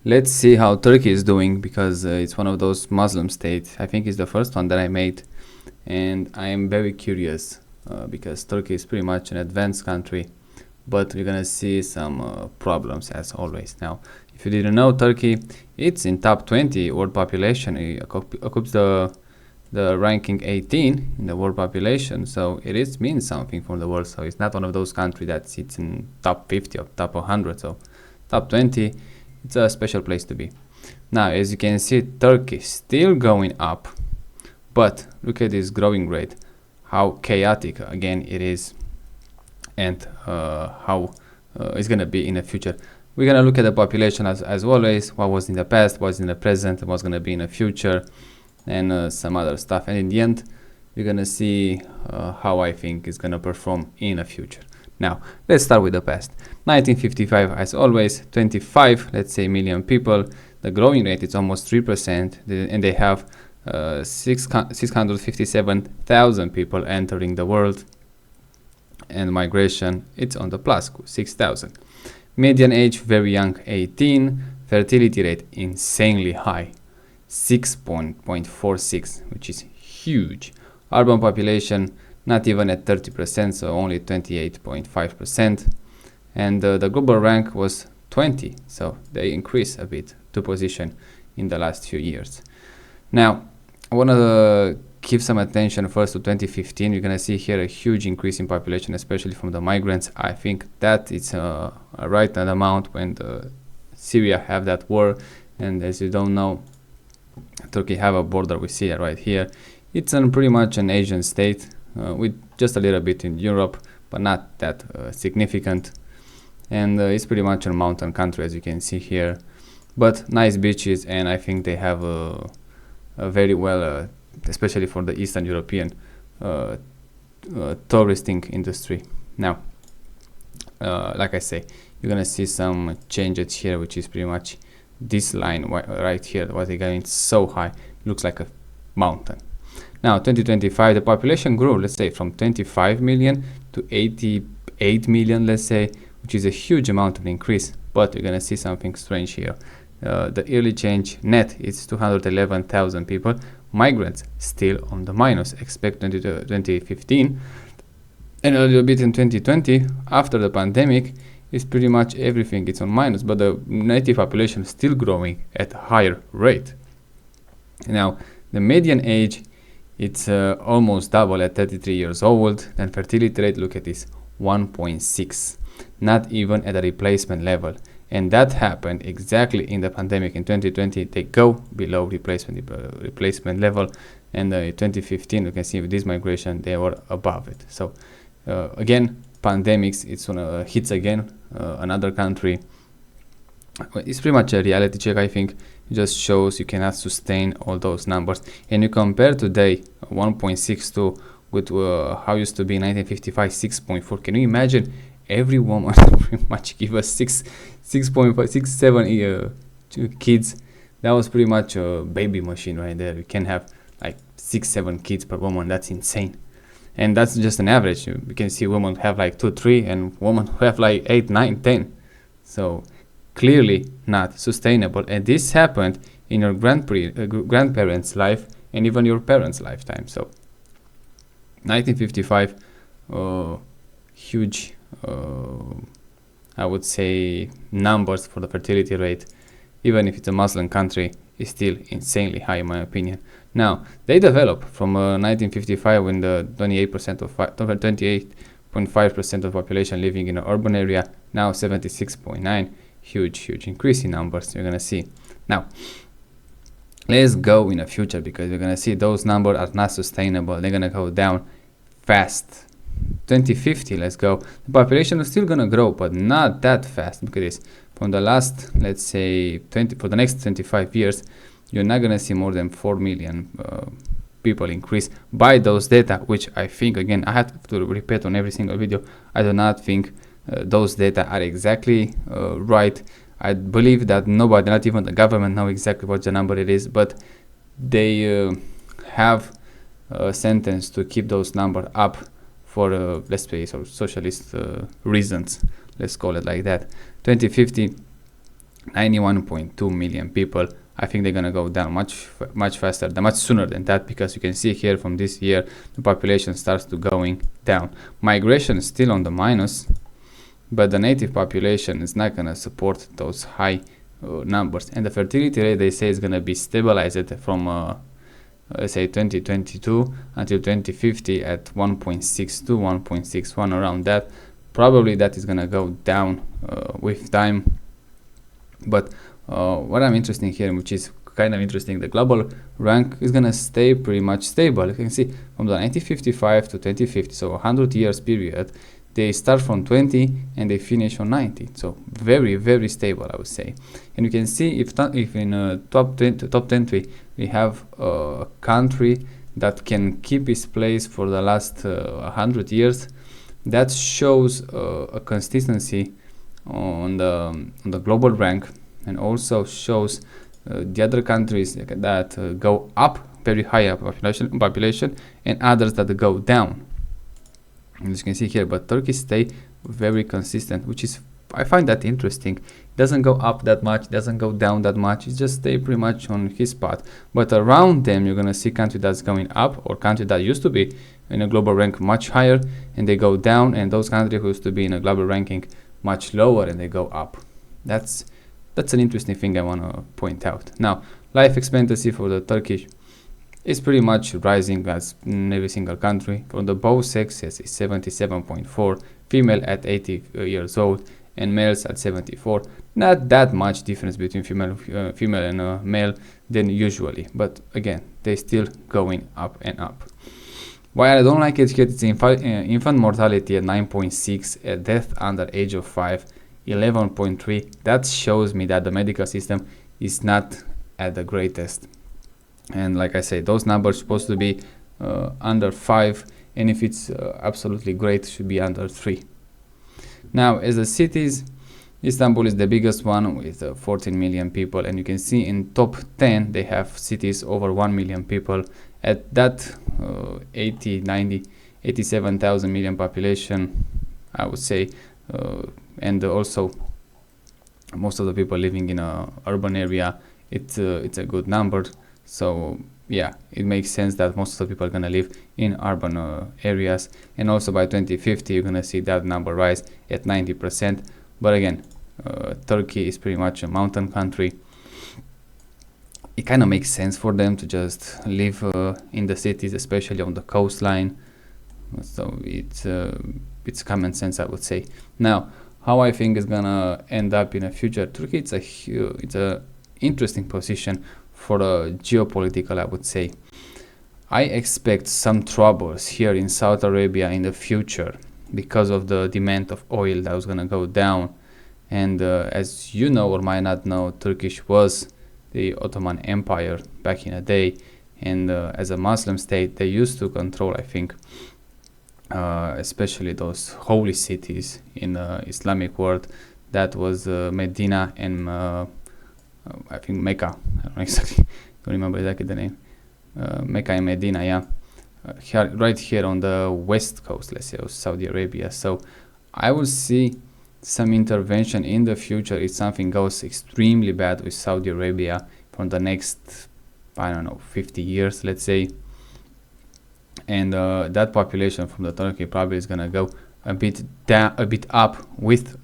Let's see how Turkey is doing, because it's one of those Muslim states. I think it's the first one that I made, and I am very curious because Turkey is pretty much an advanced country, but we're gonna see some problems as always. Now, if you didn't know, Turkey, it's in top 20 world population. It occupies the ranking 18 in the world population, so it is means something for the world. So it's not one of those countries that sits in top 50 or top 100. So top 20, it's a special place to be. Now, as you can see, Turkey still going up, but look at this growing rate, how chaotic again it is, and how it's gonna be in the future. We're gonna look at the population as always, what was in the past, what's in the present, what's gonna be in the future, and some other stuff. And in the end, we're gonna see how I think it's gonna perform in the future. Now, let's start with the past. 1955, as always, 25, let's say, million people. The growing rate is almost 3%, and they have 657,000 people entering the world, and migration, it's on the plus, 6,000. Median age, very young, 18. Fertility rate, insanely high, 6.46, which is huge. Urban population, not even at 30%, so only 28.5%. And the global rank was 20, so they increased a bit, 2 position in the last few years. Now, I want to give some attention first to 2015. You're going to see here a huge increase in population, especially from the migrants. I think that it's a right amount when Syria have that war, and as you don't know, Turkey have a border with Syria right here. It's pretty much an Asian state, with just a little bit in Europe, but not that significant. And it's pretty much a mountain country, as you can see here, but nice beaches, and I think they have a very well, especially for the Eastern European touristing industry. Now, like I say, you're gonna see some changes here, which is pretty much this line right here. What they're going so high, looks like a mountain. Now, 2025, the population grew, let's say, from 25 million to 88 million, let's say, which is a huge amount of increase. But you're gonna see something strange here. The yearly change net is 211,000 people. Migrants still on the minus, expect 2015, and a little bit in 2020. After the pandemic, is pretty much everything, it's on minus, but the native population is still growing at a higher rate. Now, the median age, it's almost double at 33 years old. And fertility rate, look at this, 1.6, not even at a replacement level. And that happened exactly in the pandemic. In 2020, they go below replacement level, and in 2015, you can see with this migration, they were above it. So again, pandemics, it's on hits again another country. It's pretty much a reality check, I think. It just shows you cannot sustain all those numbers. And you compare today 1.62 with how used to be in 1955, 6.4. Can you imagine? Every woman pretty much give us 6.7 kids. That was pretty much a baby machine right there. You can have like 6-7 kids per woman. That's insane. And that's just an average. We can see women have like 2-3 and women who have like 8-9-10. So clearly not sustainable. And this happened in your grandparents' life and even your parents' lifetime. So 1955, huge, I would say, numbers for the fertility rate. Even if it's a Muslim country, is still insanely high in my opinion. Now, they developed from 1955 when the 28.5% of population living in an urban area, now 76.9, huge increase in numbers you're gonna see. Now, let's go in the future, because you're gonna see those numbers are not sustainable. They're gonna go down fast. 2050, let's go. The population is still gonna grow, but not that fast. Look at this. From the last, let's say, for the next 25 years, you're not gonna see more than 4 million people increase by those data, which I think, again, I have to repeat on every single video, I do not think those data are exactly right. I believe that nobody, not even the government, know exactly what the number it is, but they have a sentence to keep those numbers up for, let's say, socialist reasons. Let's call it like that. 2050, 91.2 million people. I think they're gonna go down much faster, much sooner than that, because you can see here from this year the population starts to going down. Migration is still on the minus, but the native population is not gonna support those high numbers. And the fertility rate, they say, is gonna be stabilized from let's say 2022 until 2050 at 1.62, 1.61, around that. Probably that is gonna go down with time. But what I'm interested in here, which is kind of interesting, the global rank is gonna stay pretty much stable. You can see from the 1955 to 2050, so 100 years period, they start from 20 and they finish on 90. So very, very stable, I would say. And you can see if in top 10 we have a country that can keep its place for the last 100 years, that shows a consistency on the global rank, and also shows the other countries that go up very high up population and others that go down, as you can see here. But Turkey stay very consistent, which is, I find that interesting. It doesn't go up that much, doesn't go down that much, it just stay pretty much on his spot. But around them you're gonna see country that's going up, or country that used to be in a global rank much higher and they go down, and those countries who used to be in a global ranking much lower and they go up. That's an interesting thing I want to point out. Now, life expectancy for the Turkish is pretty much rising as in every single country. For the both sexes is 77.4, female at 80 years old and males at 74. Not that much difference between female and male than usually, but again, they still going up and up. Why I don't like it here, it's infant mortality at 9.6, death under age of 5, 11.3. That shows me that the medical system is not at the greatest. And like I say, those numbers supposed to be under 5, and if it's absolutely great, should be under 3. Now, as the cities, Istanbul is the biggest one with 14 million people, and you can see in top 10 they have cities over 1 million people. At that 87,000 million population, I would say, and also most of the people living in a urban area, it's a good number. So yeah, it makes sense that most of the people are gonna live in urban areas, and also by 2050 you're gonna see that number rise at 90%. But again, Turkey is pretty much a mountain country. It kind of makes sense for them to just live in the cities, especially on the coastline. So it's common sense, I would say. Now, how I think is gonna end up in the future, Turkey, it's a interesting position for the geopolitical, I would say. I expect some troubles here in Saudi Arabia in the future because of the demand of oil that was gonna go down. And as you know or might not know, Turkish was the Ottoman Empire back in the day, and as a Muslim state, they used to control, I think, especially those holy cities in the Islamic world. That was Medina and I think Mecca. I don't exactly, don't remember exactly the name. Mecca and Medina, yeah, right here on the west coast, let's say, of Saudi Arabia. So I will see some intervention in the future if something goes extremely bad with Saudi Arabia for the next, I don't know, 50 years, let's say. And that population from the Turkey probably is gonna go a bit down, a bit up with,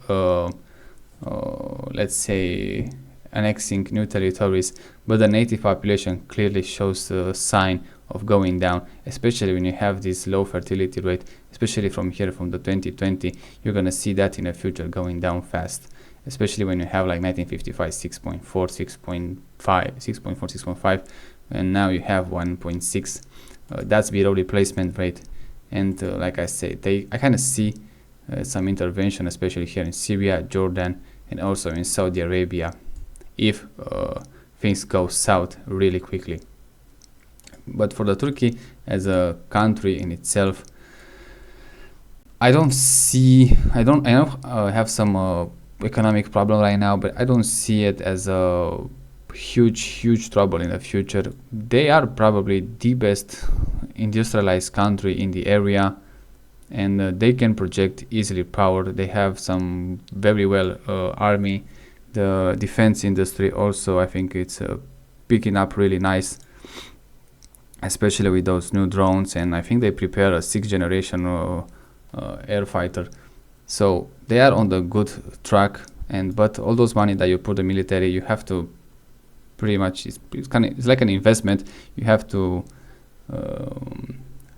let's say, annexing new territories. But the native population clearly shows a sign of going down, especially when you have this low fertility rate, especially from here, from the 2020, you're gonna see that in the future going down fast, especially when you have like 1955 6.4, 6.5, 6.4, 6.5, and now you have 1.6. That's below replacement rate. And like I say, I kind of see some intervention, especially here in Syria, Jordan, and also in Saudi Arabia, if things go south really quickly. But for the Turkey as a country in itself, I don't have some economic problem right now, but I don't see it as a huge trouble in the future. They are probably the best industrialized country in the area, and they can project easily power. They have some very well army. The defense industry also, I think it's picking up really nice, especially with those new drones, and I think they prepare a 6th generation air fighter. So they are on the good track, but all those money that you put in the military, you have to pretty much, it's like an investment. You have to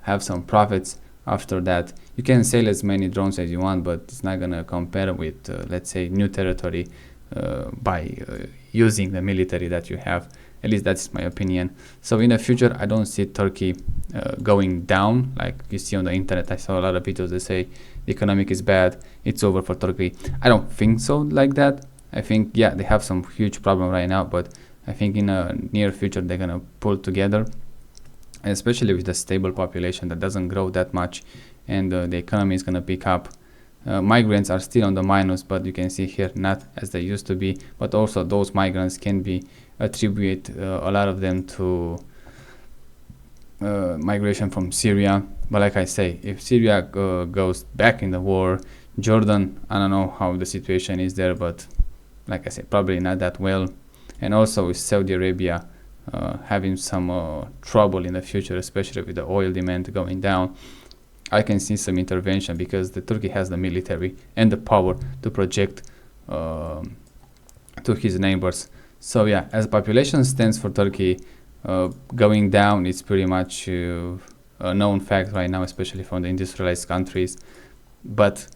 have some profits after that. You can sell as many drones as you want, but it's not gonna compare with let's say new territory by using the military that you have. At least that's my opinion. So in the future, I don't see Turkey going down like you see on the internet. I saw a lot of videos that say the economic is bad, it's over for Turkey. I don't think so like that. I think, yeah, they have some huge problem right now, but I think in a near future they're gonna pull together, especially with the stable population that doesn't grow that much, and the economy is gonna pick up. Migrants are still on the minus, but you can see here not as they used to be, but also those migrants can be attribute a lot of them to migration from Syria. But like I say, if Syria goes back in the war, Jordan, I don't know how the situation is there, but like I said, probably not that well. And also with Saudi Arabia having some trouble in the future, especially with the oil demand going down, I can see some intervention because the Turkey has the military and the power to project to his neighbors. So yeah, as population stands for Turkey, going down is pretty much a known fact right now, especially from the industrialized countries. But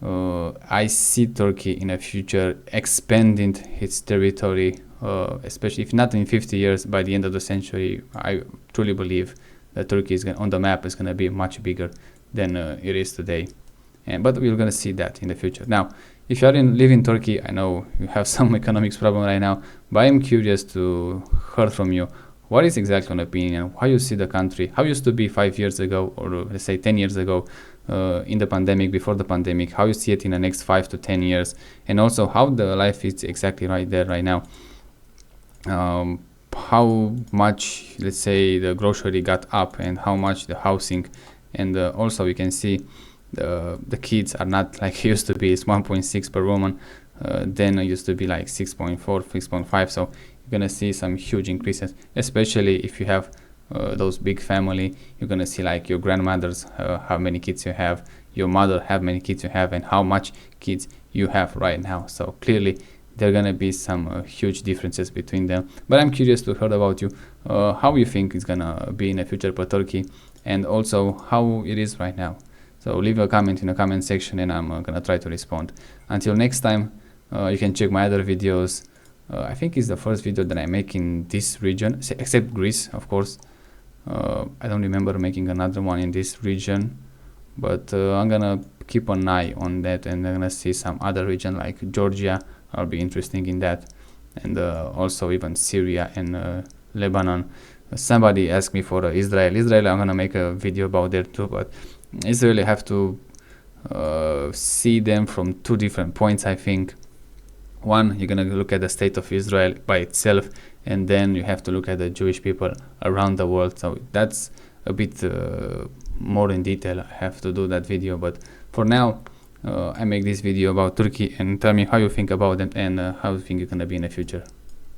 I see Turkey in the future expanding its territory, especially if not in 50 years, by the end of the century. I truly believe that Turkey is on the map is going to be much bigger than it is today. But we're going to see that in the future. Now, if you live in Turkey, I know you have some economics problem right now, but I'm curious to hear from you. What is exactly an opinion? How you see the country? How it used to be 5 years ago, or let's say 10 years ago, in the pandemic, before the pandemic? How you see it in the next 5 to 10 years? And also how the life is exactly right there, right now. How much, let's say, the grocery got up, and how much the housing, and also you can see the kids are not like it used to be. It's 1.6 per woman. Then it used to be like 6.4, 6.5. So you're gonna see some huge increases, especially if you have those big family. You're gonna see like your grandmothers, how many kids you have, your mother, how many kids you have, and how much kids you have right now. So clearly there are gonna be some huge differences between them. But I'm curious to hear about you, how you think it's gonna be in the future for Turkey, and also how it is right now. So leave a comment in the comment section, and I'm gonna try to respond. Until next time, you can check my other videos. I think it's the first video that I make in this region, except Greece, of course. I don't remember making another one in this region, but I'm gonna keep an eye on that, and I'm gonna see some other region like Georgia. I'll be interested in that, and also even Syria and Lebanon. Somebody asked me for Israel. I'm gonna make a video about there too, but Israel, you have to see them from two different points, I think. One, you're gonna look at the state of Israel by itself, and then you have to look at the Jewish people around the world. So that's a bit more in detail. I have to do that video, but for now, I make this video about Turkey, and tell me how you think about them, and how you think you're gonna be in the future.